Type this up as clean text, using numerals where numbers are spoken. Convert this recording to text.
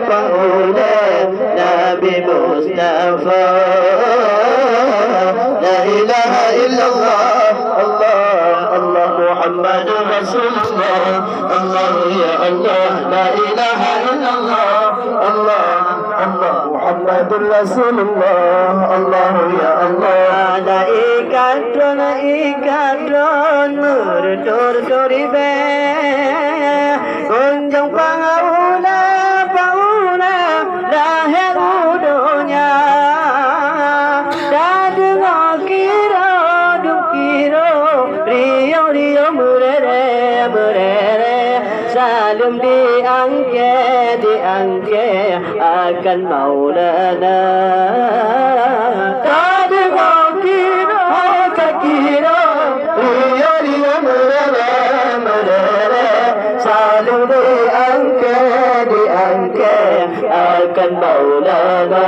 Pangule Nabi Mustafa. La ilaha illallah, Allah, Allah Muhammadur Rasulullah. Allah ya Allah, la ilaha illallah, Allah, Allah Muhammadur Rasulullah. Allah ya Allah. Ikadron murdur-duribe kunjung pangaula lahir udunya dadungo kiro dukiro rio murere salam diangke akan Maulana. Dadungo kiro rio murere salam diangke akan Maulana.